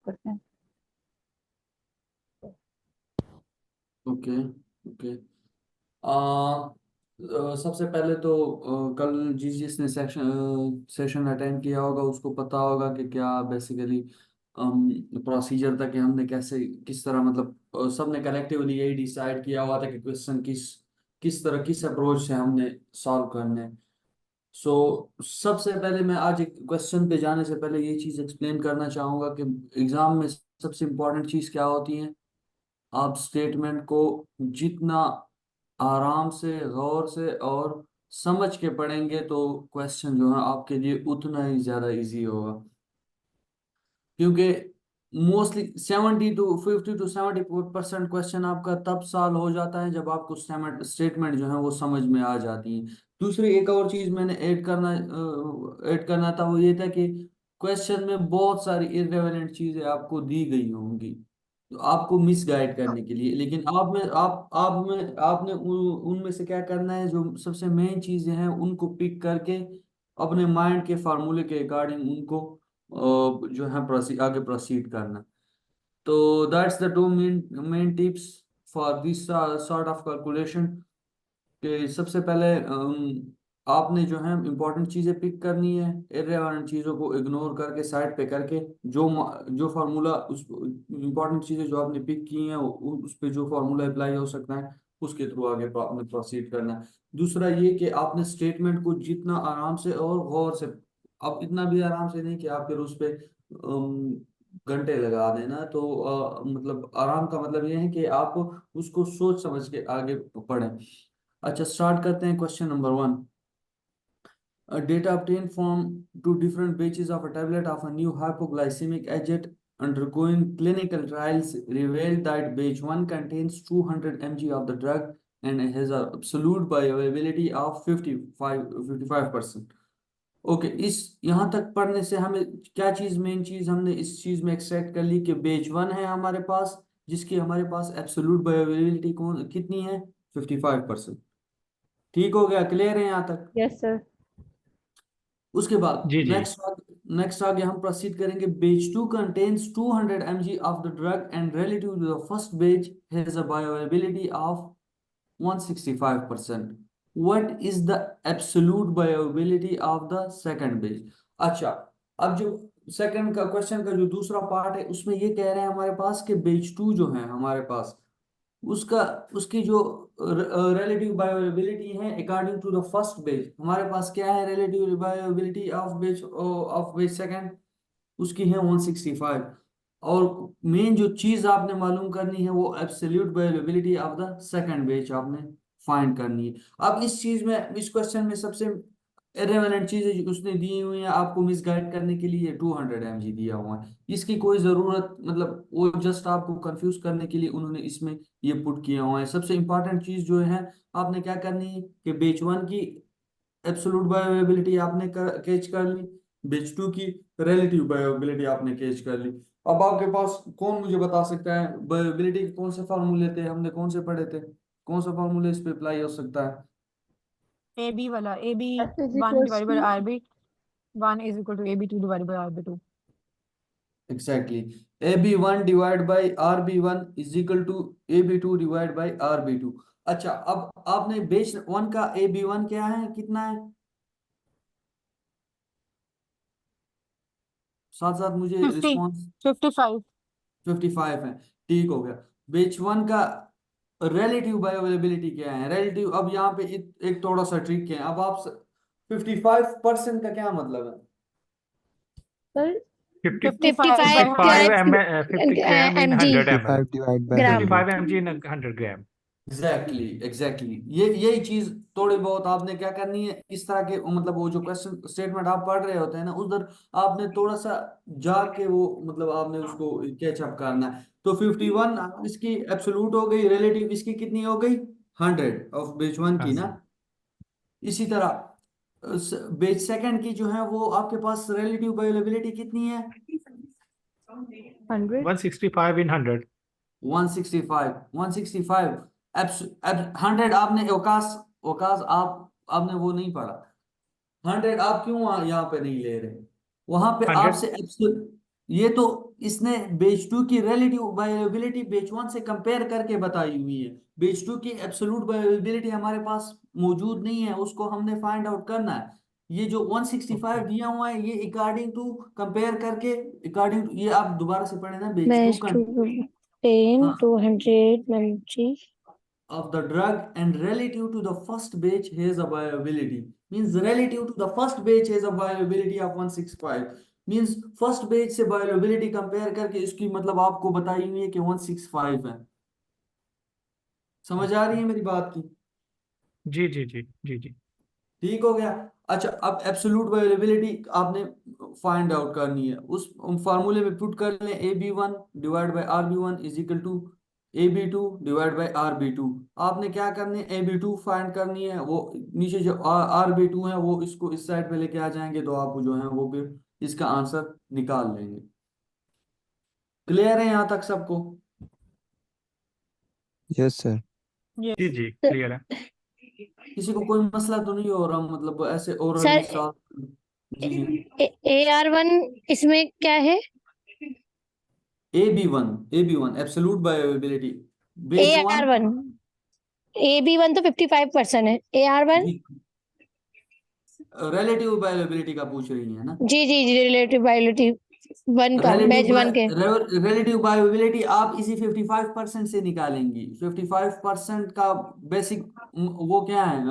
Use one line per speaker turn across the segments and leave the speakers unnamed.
Question.
Okay okay. सबसे पहले तो कल जिसने सेशन अटेंड किया होगा उसको पता होगा कि क्या बेसिकली प्रोसीजर था कि हमने कैसे किस तरह मतलब सबने कलेक्टिवली यही डिसाइड किया हुआ था कि क्वेश्चन किस किस तरह किस अप्रोच से हमने सॉल्व करने हैं। सो सबसे पहले मैं आज एक क्वेश्चन पे जाने से पहले ये चीज़ एक्सप्लेन करना चाहूँगा कि एग्जाम में सबसे इम्पोर्टेंट चीज़ क्या होती है। आप स्टेटमेंट को जितना आराम से गौर से और समझ के पढ़ेंगे तो क्वेश्चन जो है आपके लिए उतना ही ज़्यादा इजी होगा, क्योंकि मोस्टली 70 to 70% क्वेश्चन आपका तब सॉल्व हो जाता है जब आपको स्टेटमेंट जो है वो समझ में आ जाती है। दूसरी एक और चीज मैंने ऐड करना था, वो ये था कि क्वेश्चन में बहुत सारी इररिलेवेंट चीजें आपको दी गई होंगी तो आपको मिसगाइड करने के लिए, लेकिन आपने उनमें से क्या करना है, जो सबसे मेन चीजें हैं उनको पिक करके अपने माइंड के फार्मूले के अकॉर्डिंग उनको जो है आगे प्रोसीड करना। तो that's the two main tips for this sort of calculation. कि सबसे पहले आपने जो है इम्पोर्टेंट चीज़ें पिक करनी है, इर्रेलेवेंट चीज़ों को इग्नोर करके साइड पे करके जो फार्मूला उस इम्पोर्टेंट चीज़ें जो आपने पिक की हैं उस पे जो फार्मूला अप्लाई हो सकता है उसके थ्रू आगे आपने प्रोसीड करना है। दूसरा ये कि आपने स्टेटमेंट को जितना आराम से और गौर से, अब इतना भी आराम से नहीं कि आप फिर उस पे घंटे लगा देना, तो मतलब आराम का मतलब ये है कि आप उसको सोच समझ के आगे पढ़ें। अच्छा, स्टार्ट करते हैं question number 1। Data obtained from two different batches of a tablet of a new hypoglycemic agent undergoing clinical trials revealed that batch 1 contains 200 mg of the drug and has an absolute bioavailability of 55%। Okay, इस यहाँ तक पढ़ने से हमें क्या चीज़, main चीज़ हमने इस चीज़ में एक्सट्रैक्ट कर ली कि बेच 1 है हमारे पास, जिसकी हमारे पास एब्सोल्यूट बायोअवेलेबिलिटी कौन कितनी है, 55%। ठीक हो गया, क्लियर है यहाँ तक।
Yes sir.
उसके बाद
जी जी।
नेक्स्ट आगे हम प्रोसीड करेंगे। Batch 2 contains 200 mg of the drug and relative to the first batch has a bioavailability of 165%। What is the absolute bioavailability of the second batch. अच्छा, अब जो सेकंड का क्वेश्चन का जो दूसरा पार्ट है उसमें ये कह रहे हैं हमारे पास कि बेच 2 जो है हमारे पास उसका उसकी जो रिलेटिव बायोअवेलेबिलिटी है अकॉर्डिंग टू द फर्स्ट बेच, हमारे पास क्या है रिलेटिव बायोअवेलेबिलिटी ऑफ बेच सेकंड, उसकी है 165। और मेन जो चीज आपने मालूम करनी है वो absolute bioavailability of the second बेच आपने फाइंड करनी है। अब इस चीज में इस क्वेश्चन में सबसे इररिलेवेंट चीजें जो उसने दी हुई है आपको मिसगाइड करने के लिए 200 mg दिया हुआ है, इसकी कोई जरूरत मतलब वो जस्ट आपको कंफ्यूज करने के लिए उन्होंने इसमें ये पुट किया हुआ है। सबसे इंपॉर्टेंट चीज जो है आपने क्या करनी है कि बेच 1 की एब्सोल्यूट बायोअवेलेबिलिटी आपने कैच कर ली, बेच 2 की रिलेटिव बायोअवेलेबिलिटी आपने कैच कर ली। अब आपके पास कौन मुझे बता सकता है बायोअवेलेबिलिटी के कौन से फार्मूले थे, हमने कौन से पढ़े थे, कौन सा फार्मूला इस पे अप्लाई हो सकता है।
ए बी वाला, A B
F is
1
equals
divided by
to
R B 1 is equal to A B 2 divided by R B 2।
Exactly, AB1 divide by RB1 is equal to AB2 divide by RB2। अच्छा, अब आपने base 1 का AB1 क्या है, कितना है, साथ साथ मुझे
50
रिस्पॉन्स।
55।
55 है, ठीक हो गया। बेच 1 का रिलेटिव बायोअवेलेबिलिटी क्या है, रिलेटिव, अब यहाँ पे एक थोड़ा सा ट्रिक है। अब आप 55% का क्या मतलब है।
Sir
50
55
55
by
55
100।
grams
50 gram in
mg
100 ml,
55 divide by
gram
55
100।
mg in 100 gram।
Exactly ये यही चीज थोड़ी बहुत आपने क्या करनी है, इस तरह के मतलब वो जो क्वेश्चन स्टेटमेंट आप पढ़ रहे होते हैं ना उधर आपने थोड़ा सा जाके वो मतलब आपने उसको कैचअप करना है। तो 51 इसकी एब्सोल्यूट हो गई, रिलेटिव इसकी कितनी हो गई, 100 ऑफ बेच 1
हाँ
की ना।
जी।
इसी तरह बेच सेकंड की जो है वो आपके पास रिलेटिव बायोअवेलेबिलिटी कितनी है,
100।
165 in 100।
165 100 आपने अवकाश अवकाश आप आपने वो नहीं पढ़ा। 100 आप क्यों यहाँ पे नहीं ले रहे, वहां पे
100।
आपसे ये तो इसने बेच 2 की रिलेटिव बायोअवेलेबिलिटी बेच 1 से कंपेयर करके बताई हुई है। बेच 2 की एब्सोल्यूट बायोअवेलेबिलिटी हमारे पास मौजूद नहीं है, उसको हमने फाइंड आउट करना है। ये जो 165 दिया हुआ है ये अकॉर्डिंग टू कंपेयर करके, अकॉर्डिंग ये आप दोबारा से पढ़े ना, बेच 2
Base
का
10 200 mg
of the drug and relative to the first batch has a viability, means relative to the first batch has a viability of 165, means first batch से viability कंपेयर करके इसकी मतलब आपको बताई हुई है कि 165 है। समझ आ रही है मेरी बात की?
जी जी जी जी जी।
ठीक हो गया। अच्छा, अब एब्सोल्यूट वायलेबिलिटी आपने फाइंड आउट करनी है, उस फार्मूले में पुट कर लें AB1 divide by RB1 is equal to AB2 divide by RB2। आपने क्या करनी है, AB2 फाइंड करनी है, वो नीचे जो RB2 है वो इसको इस साइड पे लेके आ जाएंगे तो आप जो है वो फिर इसका आंसर निकाल लेंगे। क्लियर है यहाँ तक सबको?
Yes sir.
जी जी क्लियर है।
किसी को कोई मसला तो नहीं हो रहा, मतलब ऐसे
सर
ओरली सॉल्व? जी जी।
AR1 इसमें क्या है?
AB1 एब्सोल्यूट बायोअवेलेबिलिटी बेच 1
AR1 AB1 तो 55% है, AR1
रिलेटिव बायोअवेलेबिलिटी का पूछ रही है ना?
जी जी जी रिलेटिव बायोलिटी 1 का बैच 1 के
रिलेटिव बायोअवेलेबिलिटी आप इसी 55% से निकालेंगी। 55% का बेसिक वो क्या है,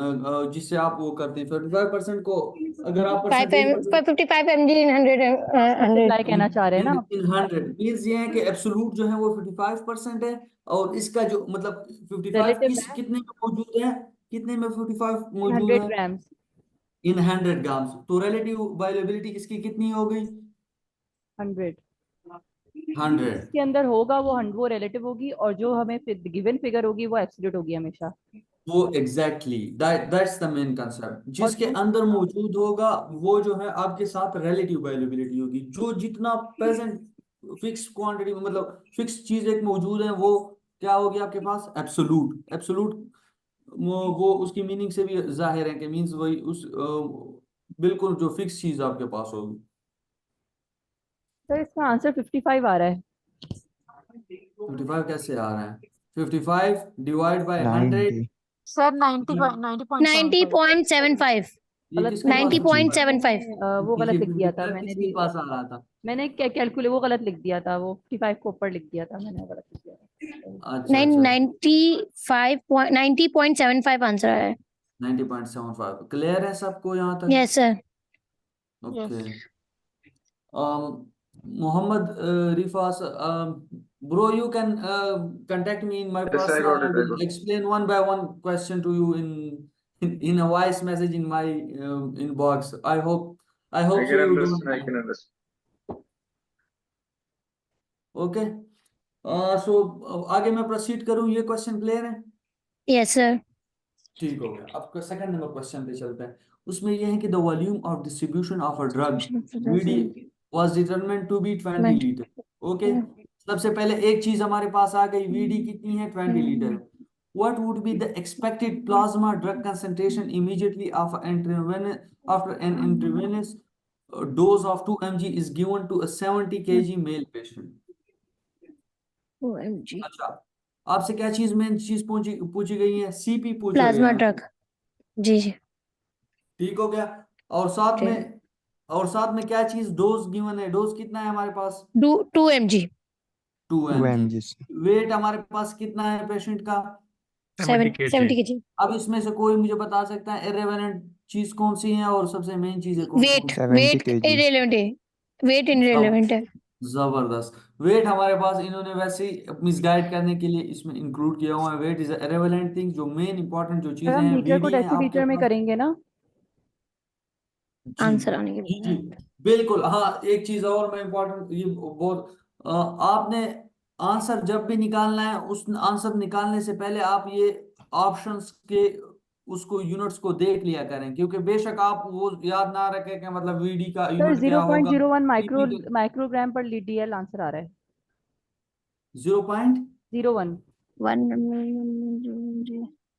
जिससे आप वो करते हैं 55% को अगर आप
55 mg in 100
मल्टीप्लाई कहना चाह रहे हैं ना आप?
100 मीन्स ये है कि एब्सोल्यूट जो है वो 55% है, और इसका जो मतलब 55
Relative
किस
है
कितने में मौजूद है, कितने में 55 मौजूद
100
है?
grams
इन 100 ग्राम्स। तो रिलेटिव बायोअवेलेबिलिटी इसकी कितनी हो गई?
100
100।
इसके अंदर होगा वो रिलेटिव होगी, और जो हमें गिवन फिगर होगी वो एब्सोल्यूट होगी हमेशा।
वो exactly that's the main concept,
और
जिसके
जो
अंदर मौजूद होगा वो जो है आपके साथ रिलेटिव बायोअवेलेबिलिटी होगी। जो जितना प्रेजेंट फिक्स क्वांटिटी में मतलब फिक्स चीज एक मौजूद है वो क्या होगी आपके पास? एब्सोल्यूट। एब्सोल्यूट वो उसकी मीनिंग से भी जाहिर है कि मींस वही उस बिल्कुल जो फिक्स चीज आपके पास होगी।
सर इसका आंसर 55 आ रहा है।
55 कैसे आ रहा है? 55 डिवाइड बाय 100।
90।
सर 90.75
90.75
ये
गलत
किसके पास आ रहा
90.75
है?
वो गलत
ये
लिख दिया था
55
मैंने
किसके पास आ रहा था?
मैंने क्या कैलकुलेट वो गलत लिख दिया था, वो 55 को ऊपर लिख दिया था मैंने, वो गलत लिख दिया था।
अच्छा अच्छा।
90.75 आंसर है।
90.75 क्लियर है सबको यहाँ तक?
Yes sir.
Okay.
Yes
Mohammad Rifas, bro, you can contact me in my
Yes, I
personal.
got
I
it. I
will
got it.
explain one by one question to you in a voice message in my inbox. I
I
hope so
can
you don't
understand. I
mind.
can understand.
Okay. So आगे मैं proceed करूँ, ये question clear है?
Yes sir.
ठीक हो गया। अब second number question पे चलते हैं। उसमें यह है कि the volume of distribution of a drug VD was determined to be 20 litre. Okay, सबसे पहले एक चीज हमारे पास आ गई, वीडी कितनी है? 20 litre. What would be the expected plasma drug concentration immediately after an intravenous dose of 2 mg is given to a 70 kg male patient?
OMG
अच्छा, आपसे क्या चीज मेन चीज पूछी गई है? सीपी पूछा गया
प्लाज्मा
है।
ड्रग। जी जी
ठीक हो गया। और साथ
ठीक।
में क्या चीज डोज गिवन है? डोज कितना है हमारे पास?
2 mg
2
2
mg।
mg से।
वेट हमारे पास कितना है पेशेंट का?
70 kg।
70 kg।
अब इसमें से कोई मुझे बता सकता है इररिलेवेंट चीज कौन सी है और सबसे मेन चीज है कौन
वेट
सी?
70
वेट
kg।
इररिलेवेंट है, वेट इररिलेवेंट है।
जबरदस्त। वेट हमारे पास इन्होंने वैसे ही मिसगाइड करने के लिए इसमें इंक्लूड किया हुआ है। Weight is irrelevant thing. जो मेन इंपॉर्टेंट जो
सर
चीजें
हम
हैं
लीटर को
वीडी है आपके
डेसीलीटर में
पास।
करेंगे ना?
जी
आंसर आने के
जी जी
बाद
बिल्कुल। हाँ, एक चीज और मैं इम्पोर्टेंट, ये बहुत आपने आंसर जब भी निकालना है, उस आंसर निकालने से पहले आप ये ऑप्शंस के उसको यूनिट्स को देख लिया करें, क्योंकि बेशक आप वो याद ना रखें कि मतलब वीडी का
सर
यूनिट क्या होगा।
0.01
पीपी का
माइक्रोग्राम पर डीएल आंसर आ रहा है।
0.1
01।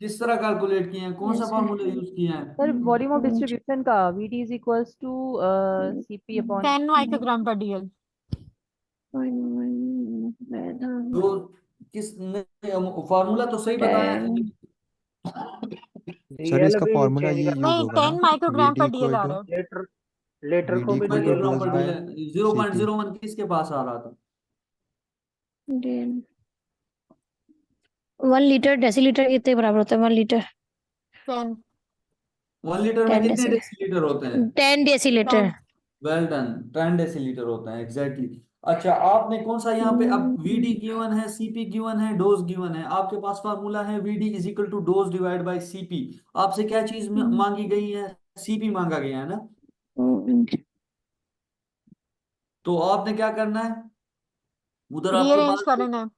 किस तरह कैलकुलेट किए हैं? कौन सा
Yes, sir.
फॉर्मूला यूज किया है?
सर वॉल्यूम ऑफ डिस्ट्रीब्यूशन का VD is equals to CP upon
10 microgram पर डीएल।
तो किस फॉर्मूला तो सही बताया है,
सर
डीएल
इसका
भी
फॉर्मूला
चेंज
ये
करना
यूज
नहीं,
होगा ना,
10 माइक्रोग्राम
वीडी
पर डीएल
इक्वल
आ
टू
रहा है।
लेटर लेटर को
वीडी
भी
इक्वल
तो
to
zero
DL
dose by
zero point
CP.
Zero one किसके पास आ रहा था?
1 लीटर डेसीलीटर कितने बराबर होता है? 1 लीटर
10
1 लीटर में
10
कितने
डेसीलीटर
डेसीलीटर होते हैं?
10 डेसीलीटर
10
वेल डन, 10 डेसीलीटर होता है एग्जैक्टली। अच्छा, आपने कौन सा यहाँ पे, अब वीडी गिवन है, सीपी गिवन है, डोज गिवन है, आपके पास फार्मूला है VD is equal to dose divide by CP. आपसे क्या चीज मांगी गई है? सीपी मांगा गया है ना। तो आपने क्या करना है, उधर आपके
रीअरेंज
पास,
कर लेना है।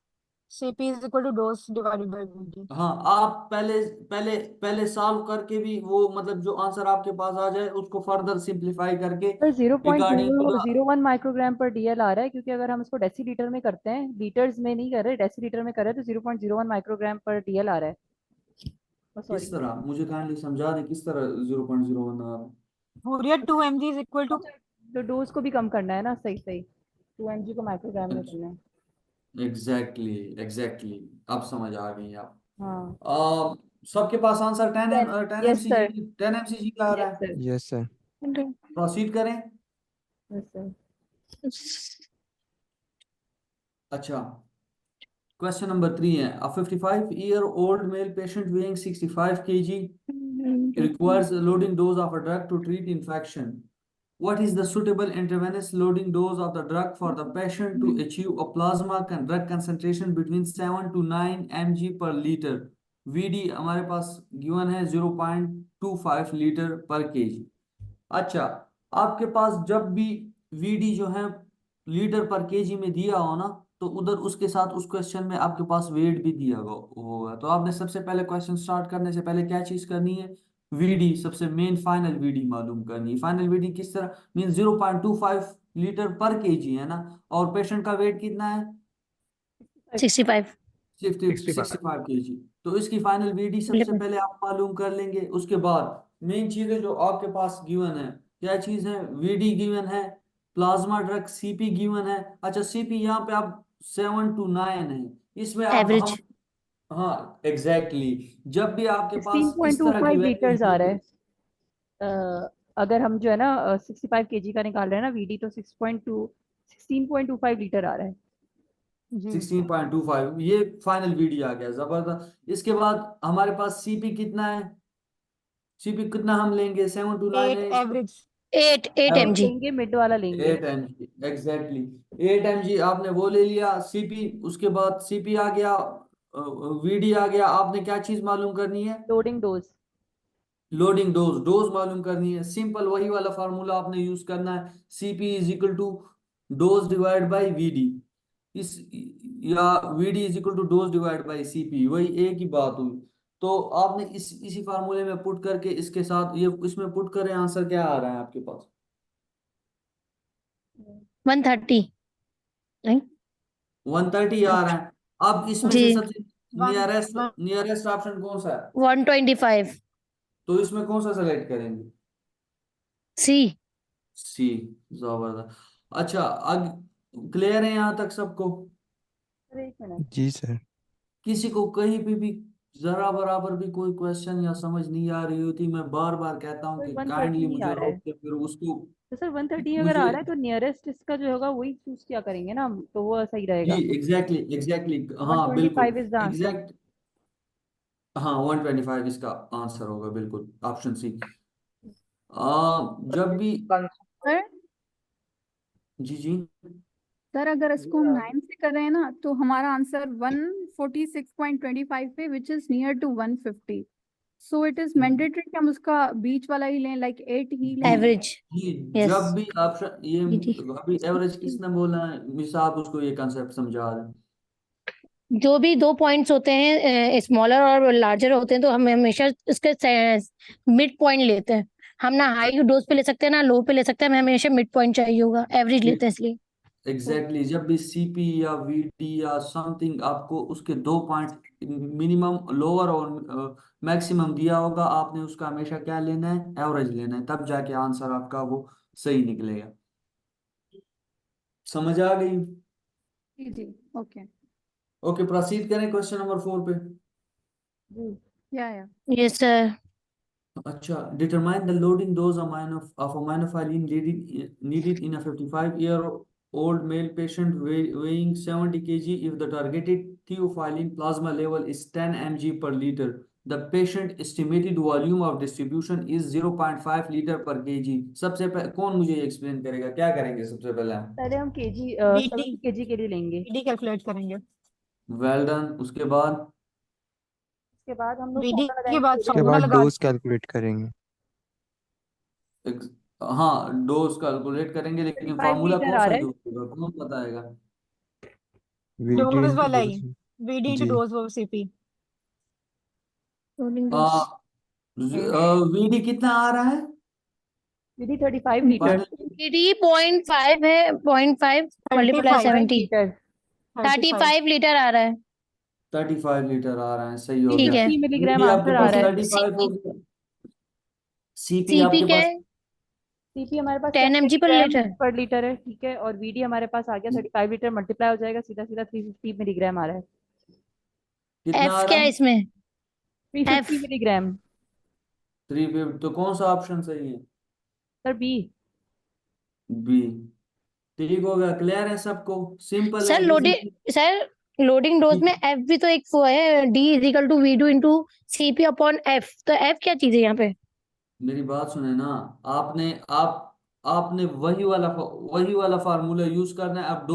CP is equal to dose divided by VD.
हाँ, आप पहले पहले पहले सॉल्व करके भी वो मतलब जो आंसर आपके पास आ जाए उसको फर्दर सिंप्लीफाई करके
पर zero point
regarding
zero zero one microgram पर डीएल आ रहा है, क्योंकि अगर हम इसको डेसीलीटर में करते हैं, लीटर्स में नहीं कर रहे, डेसीलीटर में कर रहे हैं, तो 0.01 माइक्रोग्राम पर डीएल आ रहा है।
किस
सॉरी,
तरह, मुझे काइंडली समझा दे किस तरह 0.01 आ रहा है।
फूरियर 2 mg इज इक्वल टू
तो डोज को भी कम करना है ना, सही सही, 2 mg को माइक्रोग्राम में करना है।
एग्जैक्टली एग्जैक्टली, अब समझ आ गई आप।
हाँ,
सबके पास answer 10
yes sir,
mcg 10 mcg का आ रहा
यस
है।
Sir,
yes sir.
प्रोसीड करें।
Yes sir.
अच्छा, क्वेश्चन नंबर 3 है, a 55-year-old male patient weighing 65 kg requires a loading dose of a drug to treat infection. What is the suitable intravenous loading dose of the drug for the patient to achieve a plasma drug concentration between 7 to 9 mg per liter? VD हमारे पास given है 0.25 litre पर KG. अच्छा, आपके पास जब भी VD जो है litre पर केजी में दिया हो ना, तो उधर उसके साथ उस क्वेश्चन में आपके पास वेट भी दिया होगा। तो आपने सबसे पहले क्वेश्चन स्टार्ट करने से पहले क्या चीज करनी है? वीडी, सबसे मेन फाइनल वीडी मालूम करनी है। फाइनल वीडी किस तरह मीन 0.25 लीटर पर केजी है ना, और पेशेंट का वेट कितना है?
65
65 केजी। तो इसकी फाइनल वीडी सबसे पहले आप मालूम कर लेंगे। उसके बाद मेन चीजें जो आपके पास गिवन है, क्या चीज है? वीडी गिवन है, प्लाज्मा ड्रग सीपी गिवन है। अच्छा, सीपी यहाँ पे आप 7 to 9 है, इसमें आप
एवरेज
हम, हाँ एग्जैक्टली जब भी आपके पास इस तरह की
16.25 लीटर्स आ रहा
वैल्यू,
है। अगर हम जो है ना 65 kg का निकाल रहे हैं ना वीडी, तो 16.25 लीटर आ रहा है।
जी
16.25, ये फाइनल वीडी आ गया, जबरदस्त। इसके बाद हमारे पास सीपी कितना है? सीपी कितना हम लेंगे? 7 to 9
8
है।
एवरेज
8
मिड
mg
लेंगे, मिड वाला लेंगे।
8 mg एग्जैक्टली, 8 mg आपने वो ले लिया सीपी। उसके बाद सीपी आ गया, वीडी आ गया। आपने क्या चीज मालूम करनी है?
Loading dose.
Loading dose, dose मालूम करनी है। सिंपल वही वाला फार्मूला आपने यूज करना है, CP is equal to dose divide by VD. इस या VD is equal to dose divide by CP, वही एक ही बात हुई। तो आपने इसी फार्मूले में पुट करके इसके साथ ये इसमें पुट करें, आंसर क्या आ रहा है आपके पास?
130 नहीं
130 आ रहा है। अब इसमें
जी
से सबसे
1
नियरेस्ट ऑप्शन कौन सा है?
125
तो इसमें कौन सा सेलेक्ट करेंगे?
सी
सी, जबरदस्त। अच्छा, अब क्लियर है यहाँ तक सबको?
एक मिनट,
जी सर।
किसी को कहीं पे भी जरा बराबर भी कोई क्वेश्चन या समझ नहीं आ रही होती, मैं बार बार कहता हूँ
सर
कि
130
काइंडली
ही आ
मुझे
रहा है।
रोक के फिर उसको,
तो सर 130 अगर आ
मुझे,
रहा है तो नियरेस्ट इसका जो होगा वही चूज क्या करेंगे ना हम, तो वो सही
जी
रहेगा।
एग्जैक्टली एग्जैक्टली, हाँ बिल्कुल
125 इज द आंसर।
एग्जैक्ट, हाँ 125 इसका आंसर होगा, बिल्कुल ऑप्शन सी। जब भी,
सर
जी जी,
सर अगर इसको हम 9 से कर रहे हैं ना, तो हमारा आंसर 146.25 पे, which is near to 150। So it is mandatory कि हम उसका बीच वाला ही लें, लाइक 8 ही लें।
एवरेज
जी
यस
जब भी ऑप्शन ये,
जी
अभी एवरेज किसने बोला है? मिस आप उसको ये कंसेप्ट समझा रहे हैं।
जो भी 2 पॉइंट्स होते हैं स्मॉलर और लार्जर होते हैं, तो हम हमेशा इसके मिड पॉइंट लेते हैं। हम ना हाई डोज पे ले सकते हैं ना लो पे ले सकते हैं, हमें हमेशा मिड पॉइंट चाहिए होगा, एवरेज लेते हैं इसलिए।
एग्जैक्टली जब भी सीपी या वीटी या समथिंग आपको उसके 2 पॉइंट मिनिमम लोअर और मैक्सिमम दिया होगा, आपने उसका हमेशा क्या लेना है? एवरेज लेना है, तब जाके आंसर आपका वो सही निकलेगा। समझ आ गई?
जी ओके
ओके, प्रोसीड करें क्वेश्चन नंबर 4 पे।
जी
या
यस सर।
अच्छा, determine the loading dose of aminophylline needed in a 55-year-old male patient weighing 70 kg if the targeted theophylline plasma level is 10 mg per liter. The patient estimated volume of distribution is 0.5 liter per kg. सबसे पहले कौन मुझे explain करेगा, क्या करेंगे सबसे पहले हम?
पहले हम केजी
BD
70 केजी के लिए लेंगे।
BD कैलकुलेट करेंगे।
Well done. उसके बाद
उसके बाद हम लोग
BD
फॉर्मूला
के
लगाएंगे
बाद
loading
उसके
फॉर्मूला
बाद
लगा
डोज कैलकुलेट करेंगे।
हाँ, डोज कैलकुलेट करेंगे, लेकिन
35
फार्मूला
लीटर
कौन
आ
सा
रहा है।
यूज होगा, कौन बताएगा?
वीडी
डोज
इंटू
वाला ही,
डोज।
BD इंटू
जी
डोज वो CP।
लोडिंग डोज
वीडी कितना आ रहा है?
विधि 35 लीटर।
डी 0.5 है, 0.5 मल्टीप्लाई
35
70,
लीटर
35
35 लीटर आ रहा है।
35 लीटर आ रहा है, सही हो
ठीक
गया।
है।
30 मिलीग्राम
वीडी
आंसर
आपके
आ
पास
रहा है।
35 हो गया। सीपी
सीपी
आपके
क्या
पास
है?
सीपी हमारे पास
10
10
mg पर
मिलीग्राम
लीटर।
पर लीटर है, ठीक है। और वीडी हमारे पास आ गया 35 लीटर, मल्टीप्लाई हो जाएगा सीधा सीधा 350 मिलीग्राम आ रहा है।
कितना
एफ
आ रहा
क्या है
है?
इसमें? एफ
350 मिलीग्राम।
350। तो कौन सा ऑप्शन सही है?
Sir B.
बी। ठीक हो गया, क्लियर है सबको? सिंपल है,
सर
इजी।
लोडिंग डोज में एफ भी तो एक वो है, D is equal to V D into CP upon F. तो एफ क्या चीज है यहाँ पे?
मेरी बात सुने ना, आपने आपने वही वाला फार्मूला यूज करना है। अब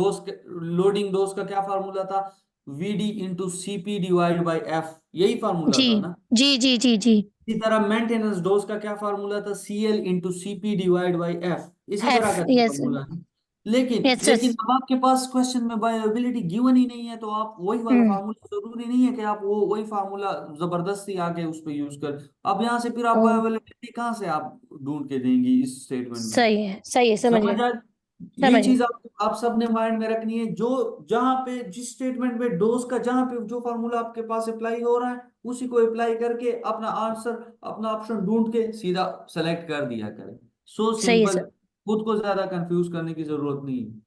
लोडिंग डोज का क्या फार्मूला था? VD into CP divide by F, यही फार्मूला
जी
था ना।
जी जी जी जी।
इसी तरह मेंटेनेंस डोज का क्या फार्मूला था? CL into CP divide by F, इसी तरह
एफ
का
यस
फार्मूला है। लेकिन
यस
लेकिन
यस।
अब आपके पास क्वेश्चन में बायोअवेलेबिलिटी गिवन ही नहीं है, तो आप वही वाला फार्मूला, जरूरी नहीं है कि आप वही फार्मूला जबरदस्ती आके उस पर यूज कर। अब यहाँ से फिर आप बायोअवेलेबिलिटी कहाँ से आप ढूंढ के देंगी इस स्टेटमेंट में?
सही है समझ
समझ
गए
आ यही
समझ गए।
चीज आप सबने माइंड में रखनी है। जो जहां पे जिस स्टेटमेंट में डोज का जहां पे जो फार्मूला आपके पास अप्लाई हो रहा है, उसी को अप्लाई करके अपना आंसर, अपना ऑप्शन ढूंढ के सीधा सेलेक्ट कर दिया करें। सो
सही है
सिंपल,
सर।
खुद को ज्यादा कंफ्यूज करने की जरूरत नहीं है।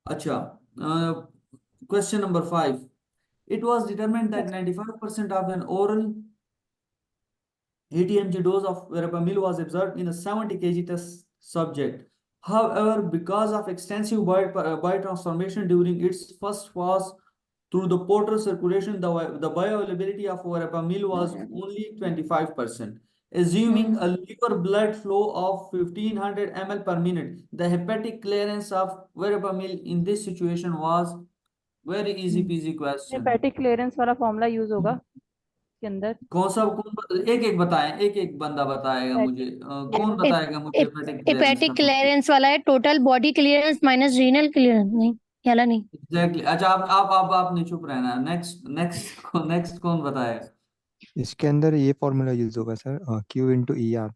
अच्छा, question number 5। It was determined that 95% of an oral 80 mg dose of verapamil was observed in a 70 kg test subject. However, because of extensive biotransformation during its first pass through the portal circulation, the bioavailability of verapamil was only 25%. Assuming a liver blood flow of 1500 ml per minute, the hepatic clearance of verapamil in this situation was very easy peasy question.
Hepatic clearance वाला formula use होगा इसके अंदर।
एक एक बताएं, एक एक बंदा बताएगा मुझे। कौन बताएगा मुझे हेपेटिक क्लियरेंस का
हेपेटिक
फॉर्मूला?
क्लियरेंस वाला है total body clearance minus renal clearance. नहीं ये वाला नहीं।
एग्जैक्टली। अच्छा, आपने चुप रहना है। नेक्स्ट कौन बताएगा?
इसके अंदर ये फॉर्मूला यूज होगा sir, Q into E R.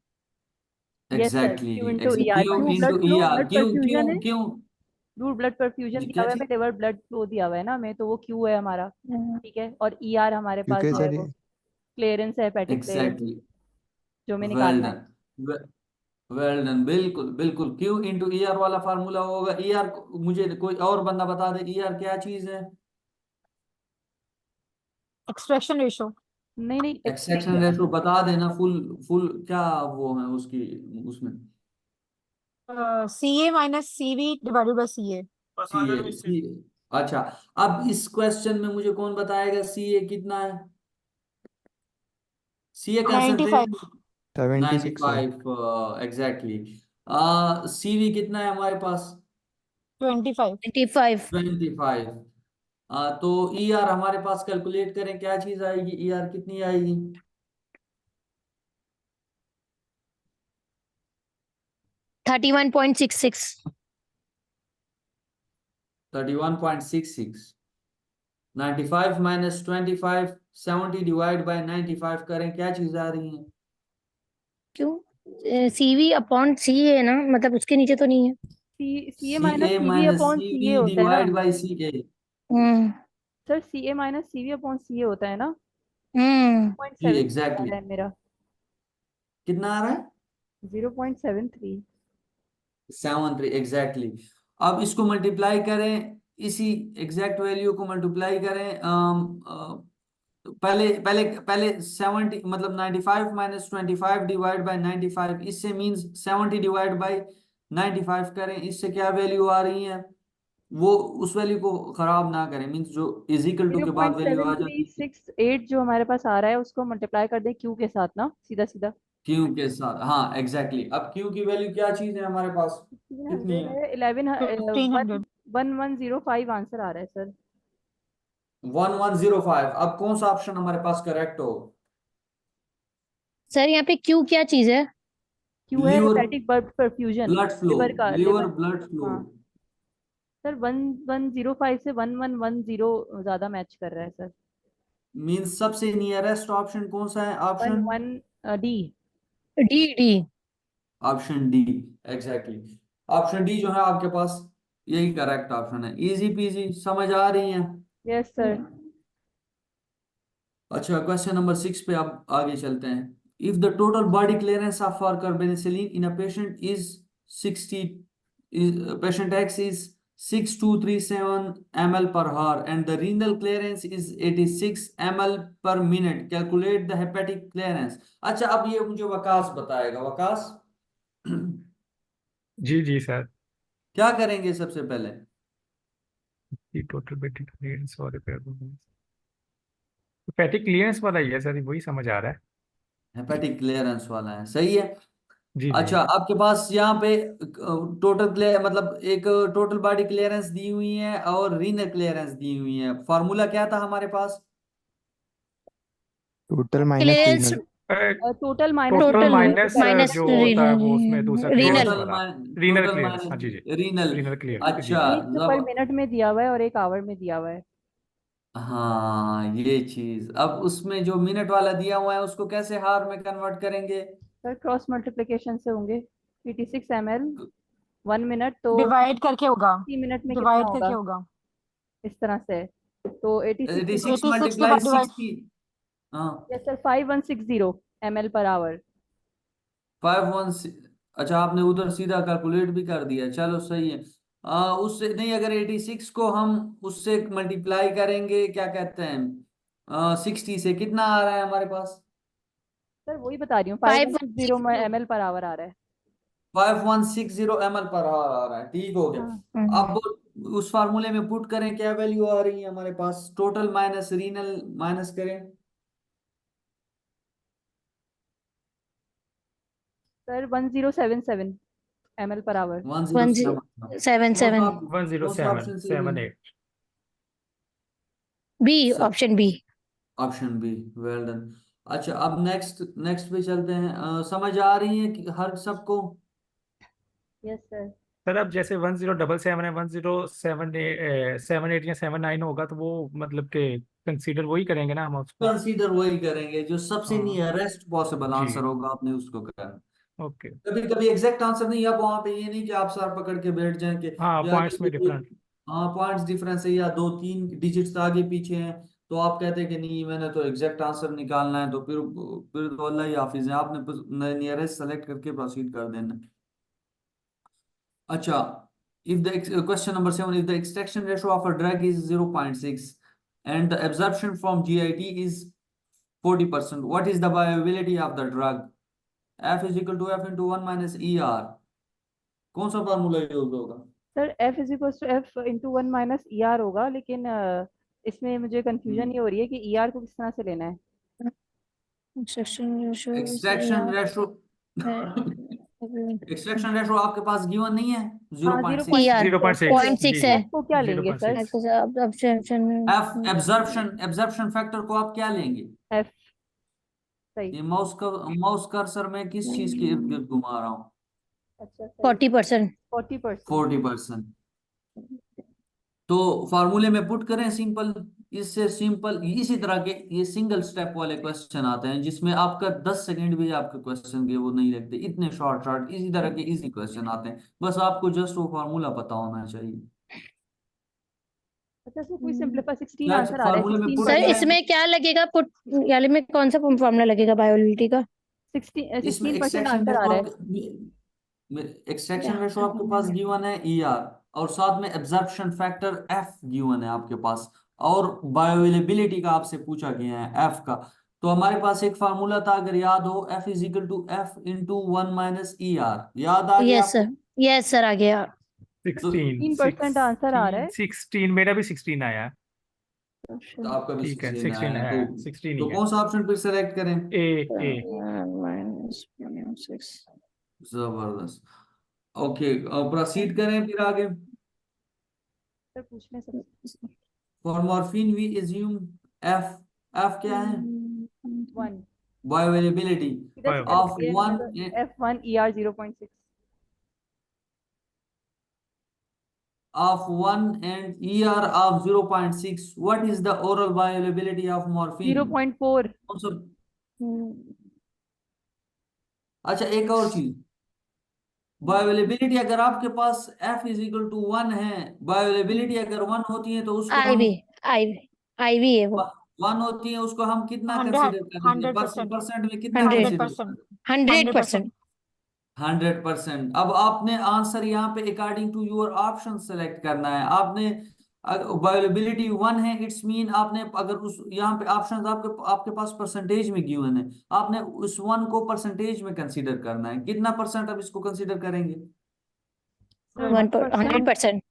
Yes sir,
exactly.
Q into E R.
Q
Q
into
blood
E
flow,
R.
Blood
Q Q
perfusion है।
क्यू
रूट ब्लड परफ्यूजन दिया
क्या
हुआ है
चीज?
हमें, लिवर ब्लड फ्लो दिया हुआ है ना हमें, तो वो क्यू है हमारा, ठीक है। और ई आर हमारे पास
क्योंकि
जो है
सर
वो क्लियरेंस है, हेपेटिक क्लियरेंस
एग्जैक्टली।
जो हमें
वेल
निकालना है।
Done, well done. बिल्कुल बिल्कुल, क्यू इंटू ई आर वाला फार्मूला होगा। ई आर मुझे कोई और बंदा बता दे, ई आर क्या चीज है?
Extraction ratio.
नहीं नहीं
एक्सट्रैक्शन रेशो बता देना। फुल फुल क्या वो है उसकी, उसमें
CA minus CV divided by CA।
सी। अच्छा, अब इस क्वेश्चन में मुझे कौन बताएगा सी ए कितना है? सी ए
95
कंसंट्रेट
76 है।
95 एग्जैक्टली। सी वी कितना है हमारे पास?
25।
25
25। तो ई आर हमारे पास कैलकुलेट करें, क्या चीज आएगी? ई आर कितनी आएगी?
31.66।
31.66। 95 माइनस 25, 70 डिवाइड बाय 95 करें, क्या चीज आ रही है?
क्यों सीवी अपॉन सी है ना, मतलब उसके नीचे तो नहीं है।
C A
C
minus
A
C V
minus
upon
C
C
B
A होता है ना
divide by C A.
Hmm
sir, C A minus C V upon C A होता है ना।
हम्म
0.73 आ
एग्जैक्टली।
रहा है मेरा।
कितना आ रहा है?
0.73।
73 एग्जैक्टली। अब इसको मल्टीप्लाई करें, इसी एग्जैक्ट वैल्यू को मल्टीप्लाई करें, पहले पहले पहले 70 मतलब 95 माइनस 25 डिवाइड बाय 95, इससे मींस 70 डिवाइड बाय 95 करें, इससे क्या वैल्यू आ रही है, वो उस वैल्यू को खराब ना करें, मींस जो इज इक्वल टू के बाद वैल्यू आ जाती है
0.7368 जो हमारे पास आ रहा है उसको मल्टीप्लाई कर दें क्यू के साथ ना, सीधा सीधा
क्यू के साथ। हाँ एग्जैक्टली, अब क्यू की वैल्यू क्या चीज है हमारे पास, कितनी
1500
है?
है,
1500
1105 आंसर आ रहा है सर।
1105। अब कौन सा ऑप्शन हमारे पास करेक्ट हो?
सर यहाँ पे क्यू क्या चीज है?
क्यू है
liver
hepatic blood perfusion,
blood flow,
liver का
लीवर
लिवर।
Blood flow.
हाँ सर 1105 से 1110 ज्यादा मैच कर रहा है सर।
मींस सबसे नियरेस्ट ऑप्शन कौन सा है?
One
option
one D.
D D.
Option D, exactly. Option D जो है आपके पास, यही करेक्ट ऑप्शन है। इजी पीजी, समझ आ रही है?
Yes sir.
अच्छा, क्वेश्चन नंबर 6 पे आप आगे चलते हैं। If the total body clearance of for carbenicillin in a patient is 60, patient X is 6237 ml per hour and the renal clearance is 86 ml per minute, calculate the hepatic clearance। अच्छा, अब ये मुझे वकास बताएगा। वकास
जी जी सर।
क्या करेंगे सबसे पहले?
ये टोटल बेटिंग क्लियरेंस और रिपेयर पैथिक क्लियरेंस वाला ही है सर, वही समझ आ रहा है।
हेपेटिक क्लियरेंस वाला है, सही है।
जी जी।
अच्छा, आपके पास यहाँ पे टोटल क्लियर मतलब एक टोटल बॉडी क्लियरेंस दी हुई है और रीनल क्लियरेंस दी हुई है। फॉर्मूला क्या था हमारे पास?
Total minus
clearance
renal.
Total minus
total
total
minus
minus
जो होता है वो उसमें दूसरा क्लियरेंस
रीनल।
टोटल
वाला। रीनल
टोटल
क्लियरेंस, हाँ जी जी।
Minus renal.
रीनल क्लियरेंस, जी
अच्छा,
जी।
एक पर
जब
मिनट में दिया हुआ है और एक आवर में दिया हुआ है।
हाँ ये चीज, अब उसमें जो मिनट वाला दिया हुआ है उसको कैसे हार में कन्वर्ट करेंगे?
सर क्रॉस मल्टीप्लिकेशन से होंगे। 86 ml 1 मिनट तो
डिवाइड करके होगा,
60 मिनट में कितना
डिवाइड
होगा,
करके होगा।
इस तरह से। तो 86
86
86 के
मल्टीप्लाई
बाद डिवाइड।
60। हाँ,
yes sir 5160 ml per our.
516। अच्छा, आपने उधर सीधा कैलकुलेट भी कर दिया, चलो सही है। उससे नहीं, अगर 86 को हम उससे मल्टीप्लाई करेंगे, क्या कहते हैं, 60 से, कितना आ रहा है हमारे पास?
सर वही बता रही हूँ 5160
516।
ml पर आवर आ रहा है।
5160 ml पर आवर आ रहा है, ठीक हो
हाँ
गया। अब उस फार्मूले में पुट करें, क्या वैल्यू आ रही है हमारे पास? टोटल माइनस रीनल माइनस करें।
Sir 1077 ml per hour.
107।
107
कौन सा ऑप्शन सही है?
10778।
B, option B.
Option B, well done. अच्छा, अब नेक्स्ट नेक्स्ट पे चलते हैं। समझ आ रही है कि हर सबको?
Yes sir.
सर अब जैसे 1077 है, 1078 या 79 होगा तो वो मतलब के कंसीडर वही करेंगे ना हम उसको।
कंसीडर वही करेंगे जो सबसे
हाँ
नियरेस्ट पॉसिबल
जी।
आंसर होगा, आपने उसको करना।
ओके।
कभी कभी एग्जैक्ट आंसर नहीं, अब वहां पे ये नहीं कि आप सर पकड़ के बैठ जाएं कि
हाँ
यार
पॉइंट्स
ये
में
तो
डिफरेंट।
हाँ पॉइंट्स डिफरेंस है या दो तीन डिजिट्स आगे पीछे हैं, तो आप कहते हैं कि नहीं मैंने तो एग्जैक्ट आंसर निकालना है, तो फिर तो अल्लाह ही हाफिज है, आपने नियरेस्ट सेलेक्ट करके प्रोसीड कर देना। अच्छा, if the question number 7, if the extraction ratio of a drug is 0.6 and the absorption from GIT is 40%, what is the viability of the drug? F is equal to F into 1 minus ER। कौन सा फार्मूला use होगा?
Sir F is equal to F into 1 minus ER होगा, लेकिन इसमें मुझे confusion ये हो रही है कि ER को किस तरह से लेना है।
एक्सट्रैक्शन रेशो एक्सट्रैक्शन रेशो आपके पास गिवन नहीं है?
हाँ
0.6।
0.6 जी
0.6 है।
F को क्या लेंगे सर?
0.6।
एफ एब्जॉर्प्शन फैक्टर को आप क्या लेंगे?
F सही।
ये माउस कर्सर में किस चीज के इर्द गिर्द घुमा रहा हूँ?
अच्छा सही।
40%।
40%।
40%। तो फार्मूले में पुट करें सिंपल, इससे सिंपल इसी तरह के ये सिंगल स्टेप वाले क्वेश्चन आते हैं जिसमें आपका 10 सेकंड भी आपके क्वेश्चन के वो नहीं लगते, इतने शॉर्ट शॉर्ट इसी तरह के इजी क्वेश्चन आते हैं, बस आपको जस्ट वो फार्मूला पता होना चाहिए।
अच्छा सर कोई सिंपलीफाई 16
क्या
आंसर आ रहा है,
फार्मूले में
16
पुट
सर
करें?
इसमें क्या लगेगा पुट यानी में कौन सा फॉर्मूला लगेगा बायोबिलिटी का?
इसमें
16%
एक्सट्रैक्शन
आंसर आ
रेशो
रहा है।
एक्सट्रैक्शन रेशो आपके पास गिवन है ER, और साथ में एब्जॉर्प्शन फैक्टर एफ गिवन है आपके पास, और बायोअवेलेबिलिटी का आपसे पूछा गया है एफ का। तो हमारे पास एक फार्मूला था, अगर याद हो, एफ इज इक्वल टू एफ इंटू 1 - ER, याद आ गया
यस
आपको?
सर, यस सर, आ गया।
16
16% आंसर आ रहा है।
16 मेरा भी 16 आया।
तो आपका भी
ठीक है
16
16
आया,
है, 16
तो
ही है।
कौन सा ऑप्शन फिर सेलेक्ट करें?
ए।
माइनस 6।
जबरदस्त। ओके, प्रोसीड करें फिर आगे।
सर पूछने सब
for morphine we assume F, F क्या है?
1
बायोअवेलेबिलिटी
इधर से
ऑफ
चलेंगे
वन
तो F1 ER 0.6
of 1 and ER of 0.6. What is the oral bioavailability of morphine?
0.4
कौन सा? अच्छा, एक और चीज, बायोअवेलेबिलिटी अगर आपके पास F इज इक्वल टू 1 है, बायोअवेलेबिलिटी अगर 1 होती है तो उसको हम
आईवी, आईवी है वो।
1 होती है, उसको हम कितना
100
कंसीडर करेंगे?
100%,
परसेंट में कितना
100
कंसीडर
100%,
करेंगे?
100%।
100%। अब आपने आंसर यहाँ पे according to your option select करना है। आपने बायोअवेलेबिलिटी 1 है, इट्स मीन आपने अगर उस यहाँ पे ऑप्शन आपके आपके पास परसेंटेज में गिवन है, आपने उस 1 को परसेंटेज में कंसीडर करना है। कितना परसेंट अब इसको कंसीडर करेंगे?
100%।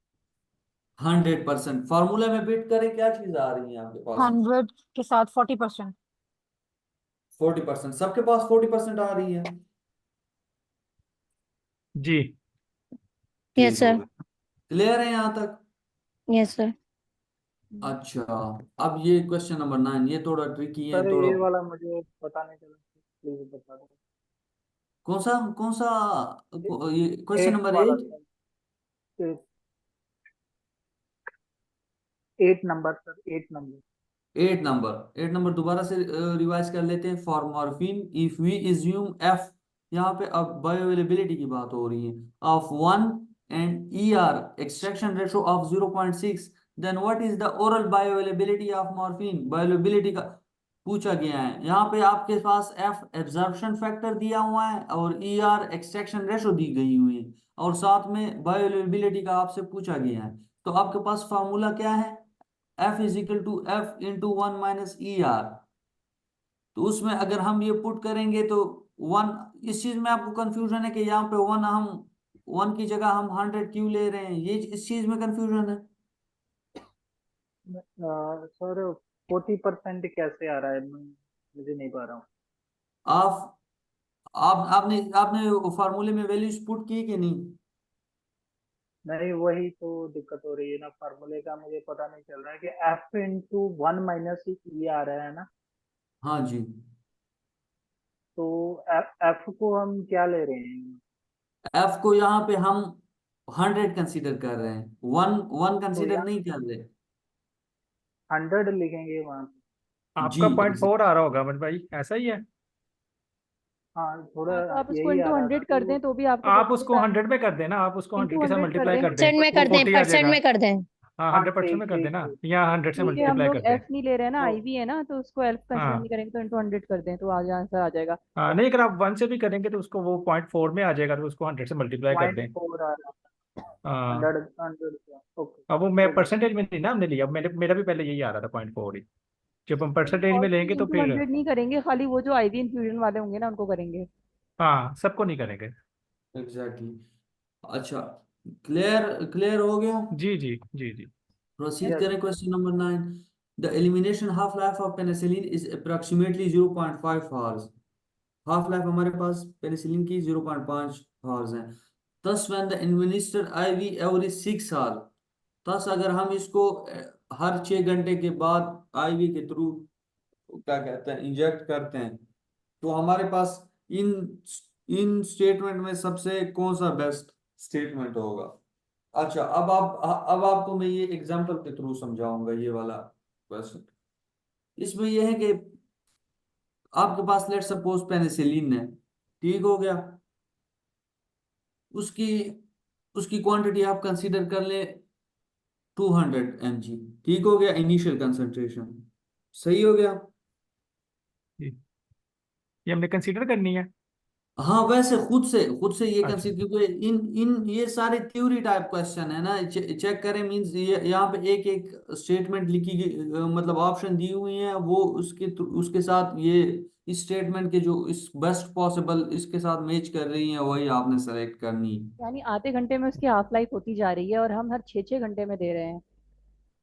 100%। फॉर्मूला में बिट करें, क्या चीज आ रही है आपके पास?
100 के साथ 40%।
40%। सबके पास 40% आ रही है?
जी।
यस
ठीक हो
सर,
गया, क्लियर है यहाँ तक?
Yes sir.
अच्छा, अब ये क्वेश्चन नंबर 9, ये थोड़ा ट्रिकी है
सर
थोड़ा।
ये वाला मुझे पता नहीं चला, प्लीज बता दो।
कौन सा ये क्वेश्चन
8
नंबर
वाला
8?
Sir, 8 number sir, 8 number.
8 number दोबारा से रिवाइज कर लेते हैं। For morphine if we assume F, यहाँ पे अब बायोअवेलेबिलिटी की बात हो रही है, of 1 and ER extraction ratio of 0.6, then what is the oral bioavailability of morphine? Bioavailability का पूछा गया है। यहाँ पे आपके पास एफ एब्जॉर्प्शन फैक्टर दिया हुआ है और ER एक्सट्रैक्शन रेशो दी गई हुई है, और साथ में बायोअवेलेबिलिटी का आपसे पूछा गया है। तो आपके पास फार्मूला क्या है? F is equal to F into 1 - ER। तो उसमें अगर हम ये पुट करेंगे तो 1, इस चीज में आपको कंफ्यूजन है कि यहाँ पे 1 हम 1 की जगह हम 100 क्यों ले रहे हैं, ये इस चीज में कंफ्यूजन है।
सर 40% कैसे आ रहा है, मुझे नहीं पा रहा हूँ।
आप आपने आपने फार्मूले में वैल्यूज पुट की कि नहीं?
नहीं, वही तो दिक्कत हो रही है ना, फार्मूले का मुझे पता नहीं चल रहा है कि F इंटू 1 - E आ रहा है ना।
हाँ जी।
तो F को हम क्या ले रहे हैं?
F को यहाँ पे हम 100 कंसीडर कर रहे हैं, 1
तो
कंसीडर
यहाँ
नहीं कर रहे।
100 लिखेंगे वहाँ पे।
जी,
आपका 0.4 आ रहा होगा अमन भाई, ऐसा ही है?
हाँ, थोड़ा
हाँ, तो आप इसको
यही आ
इंटू
रहा
100
था
कर
तो।
दें तो भी आपको
आप उसको
परसेंट
100 में कर देना, आप उसको 100
इंटू
के साथ
100 कर
मल्टीप्लाई
दें।
कर दें,
परसेंट में
वो
कर दें,
40 आ
परसेंट
जाएगा।
में कर दें।
हाँ
हाँ
100% में
ठीक
कर
ठीक
देना,
ठीक।
या 100 से
क्योंकि हम
मल्टीप्लाई
लोग
कर दें।
F नहीं ले रहे हैं ना,
तो
IV है ना, तो उसको F कंसिडर
हाँ
नहीं करेंगे, तो इंटू 100 कर दें तो आंसर आ जाएगा।
हाँ, नहीं अगर आप 1 से भी करेंगे तो उसको वो 0.4 में आ जाएगा, तो उसको 100 से मल्टीप्लाई कर दें।
0.4 आ रहा है।
हाँ,
100 ओके।
अब वो मैं
हो गया।
परसेंटेज में नहीं ना हमने लिया, मेरा भी पहले यही आ रहा था 0.4 ही। जब हम परसेंटेज
और
में लेंगे तो
इंटू
फिर
100 नहीं करेंगे, खाली वो जो IV इन्फ्यूजन वाले होंगे ना उनको करेंगे।
हाँ सबको नहीं करेंगे।
एग्जैक्टली। अच्छा, क्लियर क्लियर हो गया?
जी जी जी जी।
Proceed
yes.
करें question number 9। The elimination half life of penicillin is approximately 0.5 hours. Half life हमारे पास पेनिसिलिन की 0.5 आवर्स है। thus when the administered IV every 6 hours, thus अगर हम इसको हर 6 घंटे के बाद IV के थ्रू क्या कहते हैं इंजेक्ट करते हैं, तो हमारे पास इन इन स्टेटमेंट में सबसे कौन सा बेस्ट स्टेटमेंट होगा? अच्छा, अब आपको मैं ये एग्जांपल के थ्रू समझाऊंगा ये वाला क्वेश्चन। इसमें यह है कि आपके पास लेट सपोज पेनिसिलिन है, ठीक हो गया, उसकी उसकी क्वांटिटी आप कंसीडर कर ले 200 mg, ठीक हो गया, इनिशियल कंसंट्रेशन, सही हो गया?
जी। ये हमने कंसीडर करनी है।
हाँ वैसे खुद से ये
अच्छा।
कंसीडर, क्योंकि इन इन ये सारे थ्योरी टाइप क्वेश्चन है ना, चेक करें मींस ये यहाँ पे एक एक स्टेटमेंट लिखी गई, मतलब ऑप्शन दी हुई है, वो उसके साथ ये इस स्टेटमेंट के जो इस बेस्ट पॉसिबल इसके साथ मैच कर रही है, वही आपने सेलेक्ट करनी है।
यानी आधे घंटे में उसकी हाफ लाइफ होती जा रही है और हम हर 6-6 घंटे में दे रहे हैं।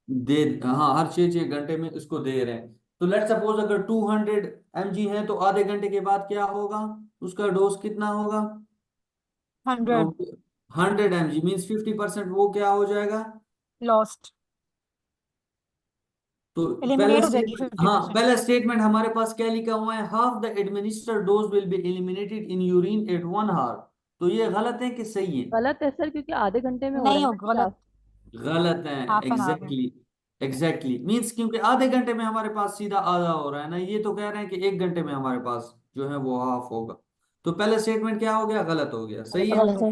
दे हाँ, हर 6-6 घंटे में इसको दे रहे हैं। तो लेट सपोज अगर 200 mg है तो आधे घंटे के बाद क्या होगा, उसका डोज कितना होगा?
100
100 mg मीन्स 50% वो क्या हो जाएगा?
lost.
तो
Eliminate हो जाएगी 50%.
पहला स्टेटमेंट हमारे पास क्या लिखा हुआ है, half the administered dose will be eliminated in urine at 1 hour। तो ये गलत है कि सही है?
गलत है सर, क्योंकि आधे घंटे में हो रहा
नहीं
है
होगा,
ना
गलत.
गलत है,
हाफ एन आवर में.
एग्जैक्टली मीन्स क्योंकि आधे घंटे में हमारे पास सीधा आधा हो रहा है ना, ये तो कह रहे हैं कि 1 घंटे में हमारे पास जो है वो हाफ होगा। तो पहला स्टेटमेंट क्या हो गया, गलत हो गया, सही है।
गलत है।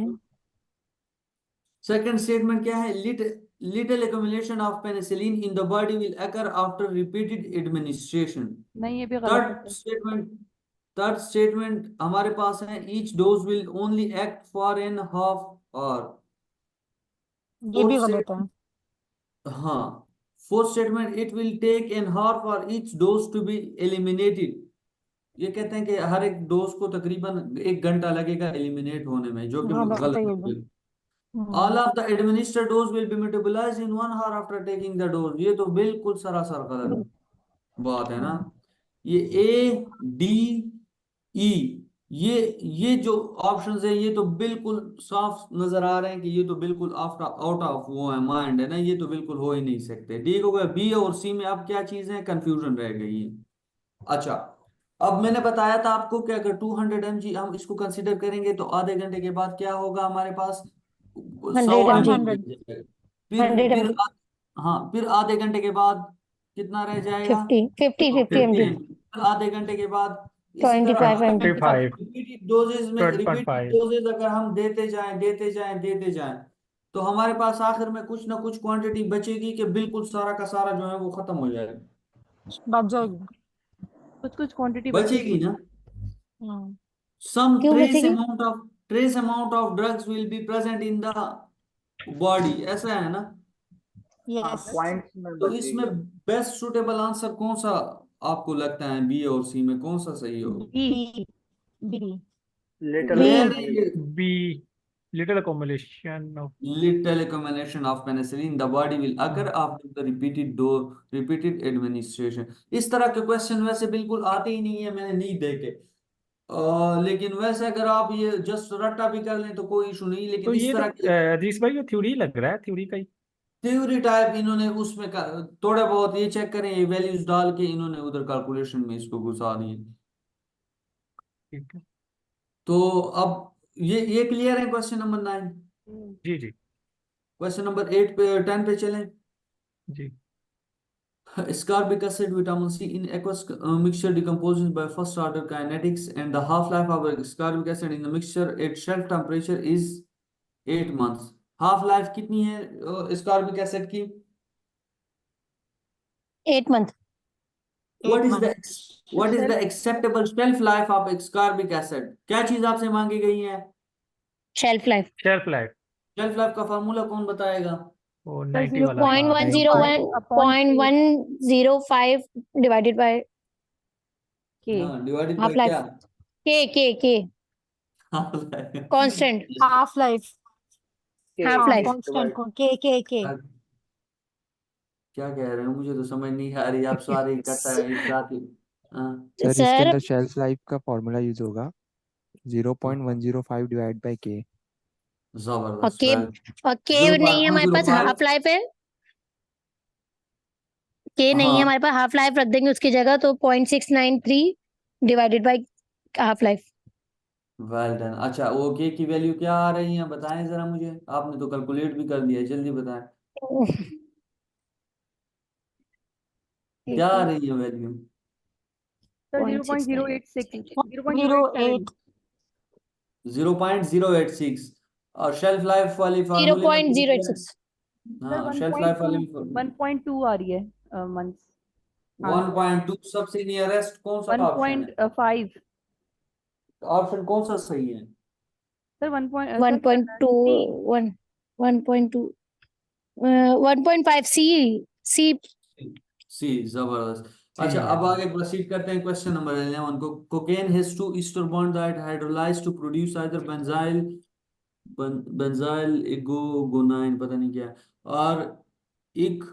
सेकंड स्टेटमेंट क्या है, little accumulation of penicillin in the body will occur after repeated administration।
नहीं, ये भी गलत है
third
sir.
Statement third statement हमारे पास है, each dose will only act for an half hour।
ये भी
फोर्थ
गलत है.
हाँ, fourth statement, it will take an hour for each dose to be eliminated. ये कहते हैं कि हर एक डोज को तकरीबन 1 घंटा लगेगा एलिमिनेट होने में, जो कि
गलत है
गलत
ये भी.
है। All of the administered dose will B metabolised in 1 hour after taking the dose. ये तो बिल्कुल सरासर गलत बात है ना। ये ए डी ई, ये जो ऑप्शंस है ये तो बिल्कुल साफ नजर आ रहे हैं कि ये तो बिल्कुल आफ्टर आउट ऑफ वो है माइंड है ना, ये तो बिल्कुल हो ही नहीं सकते। ठीक हो गया, बी और सी में अब क्या चीज है, कंफ्यूजन रह गई है। अच्छा, अब मैंने बताया था आपको कि अगर 200 mg हम इसको कंसीडर करेंगे तो आधे घंटे के बाद क्या होगा हमारे पास, 100
100
mg
100.
रह जाएगा।
100
फिर
mg,
हाँ, फिर आधे घंटे के बाद कितना रह जाएगा,
50
50
mg,
mg। आधे घंटे के बाद इसी तरह
25 mg,
25,
रिपीटेड
20.5.
डोजेज अगर हम देते जाएं तो हमारे पास आखिर में कुछ ना कुछ क्वांटिटी बचेगी कि बिल्कुल सारा का सारा जो है वो खत्म हो जाएगा।
बच जाएगी.
कुछ कुछ क्वांटिटी
बचेगी
बचेगी।
ना।
हम्म.
some
क्यों
trace
बचेगी?
amount of trace amount of drugs will be present in the body, ऐसा है ना।
हाँ,
Yes.
पॉइंट्स में
तो
बचेगी।
इसमें बेस्ट सुटेबल आंसर कौन सा आपको लगता है, बी और सी में कौन सा सही हो?
B. B.
Little
B.
B, little accumulation of.
little accumulation of penicillin the body will occur after the repeated administration। इस तरह के क्वेश्चन वैसे बिल्कुल आते ही नहीं है, मैंने नहीं देखे। लेकिन वैसे अगर आप ये जस्ट रट्टा भी कर लें तो कोई इशू नहीं, लेकिन
तो
इस
ये तो
तरह के
अजीज भाई, ये थ्योरी लग रहा है, थ्योरी का ही.
थ्योरी टाइप इन्होंने उसमें थोड़ा बहुत ये चेक करें, ये वैल्यूज डाल के इन्होंने उधर कैलकुलेशन में इसको घुसा दिए।
ठीक है.
तो अब ये क्लियर है क्वेश्चन नंबर 9।
जी जी
क्वेश्चन नंबर 8 पे 10 पे चलें।
जी.
Ascorbic acid, vitamin C in aqueous mixture decomposes by first order kinetics, and the half life of ascorbic acid in the mixture at shelf temperature is 8 months। Half life कितनी है ascorbic acid की?
8 month,
What
8
is the
months.
what is the acceptable shelf life of ascorbic acid? क्या चीज आपसे मांगी गई है?
shelf life,
shelf life
shelf life का फार्मूला कौन बताएगा?
वो
सर
90 वाला था.
0.101, 0.105 divided by
के
हाँ, डिवाइडेड
half
बाय
life,
क्या?
K,
half life.
constant,
Half life.
half
हाँ,
life।
constant को K.
क्या कह रहे हो, मुझे तो समझ नहीं आ रही, आप सारे इकट्ठा एक साथ ही। हाँ,
सर इसके
सर
अंदर शेल्फ लाइफ का फॉर्मूला यूज होगा 0.105 डिवाइड बाय के।
और
जबरदस्त।
K, और K नहीं है हमारे पास,
0.105।
हाफ लाइफ है, K नहीं है
हाँ,
हमारे पास, हाफ लाइफ रख देंगे उसकी जगह, तो 0.693 divided by half life.
Well done. अच्छा, ओके की वैल्यू क्या आ रही है बताएं जरा मुझे, आपने तो कैलकुलेट भी कर दिया, जल्दी बताएं क्या आ रही है वैल्यू?
सर 0.086, 0.087।
0.8.
0.086। और शेल्फ लाइफ वाली फार्मूले में क्या है?
0.086,
सर
हाँ, शेल्फ लाइफ वाली
1.2 आ रही है मंथ्स।
1.2 सबसे नियरेस्ट कौन सा ऑप्शन है?
1.5।
ऑप्शन कौन सा सही है?
सर
1.2 1 1.2 1.5 सी
सी, जबरदस्त।
सी
अच्छा,
है।
अब आगे प्रोसीड करते हैं क्वेश्चन नंबर 11 को। Cocaine has two ester bond that hydrolyze to produce either benzyl ecgonine, पता नहीं क्या, और इक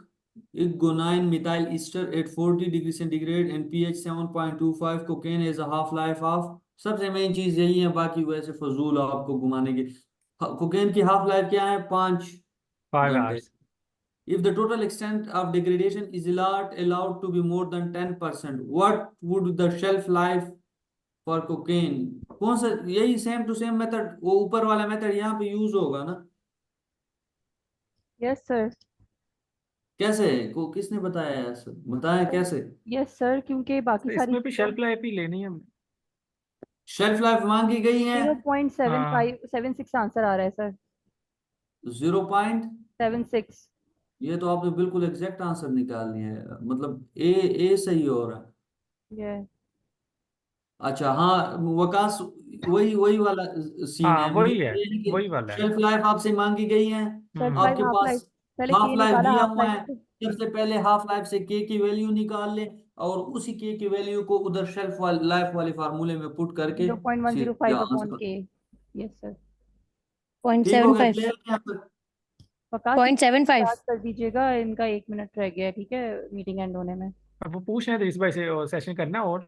ecgonine methyl ester at 40 degree centigrade and pH 7.25। Cocaine is a half life of, सबसे मेन चीज यही है, बाकी वैसे फजूल आपको घुमाने की। कोकेन की हाफ लाइफ क्या है? 5
5
घंटे।
Hours.
If the total extent of degradation is allowed to be more than 10%, what would the shelf life for cocaine? कौन सा, यही सेम टू सेम मेथड, वो ऊपर वाला मेथड यहाँ पे यूज होगा ना?
यस सर,
कैसे को किसने बताया ऐसा, बताया कैसे?
यस सर, क्योंकि बाकी सारी
इसमें भी शेल्फ लाइफ ही लेनी है।
शेल्फ लाइफ मांगी गई है
0.7576 आंसर आ रहा है सर।
0.76।
76।
ये तो आपने बिल्कुल एग्जैक्ट आंसर निकाल लिया है, मतलब ए सही हो रहा है।
यस
अच्छा हाँ, वकास, वही वही वाला सीन
हाँ
है,
वही
मतलब
है,
ये है
वही
कि
वाला है।
शेल्फ लाइफ आपसे मांगी गई है,
शेल्फ लाइफ,
आपके
हाफ लाइफ,
पास
पहले
हाफ
के
लाइफ
निकाला,
दिया
हाफ
हुआ
लाइफ
है। सबसे पहले हाफ लाइफ से के की वैल्यू निकाल ले, और उसी के की वैल्यू को उधर शेल्फ लाइफ वाले फार्मूले में पुट करके
0.105 अपॉन
आंसर।
के। Yes sir.
ठीक हो गया,
0.75
क्लियर क्या तक?
वकास जी
0.75
याद कर दीजिएगा, इनका 1 मिनट रह गया है, ठीक है मीटिंग एंड होने में।
अब वो पूछ रहे थे इस भाई से सेशन करना और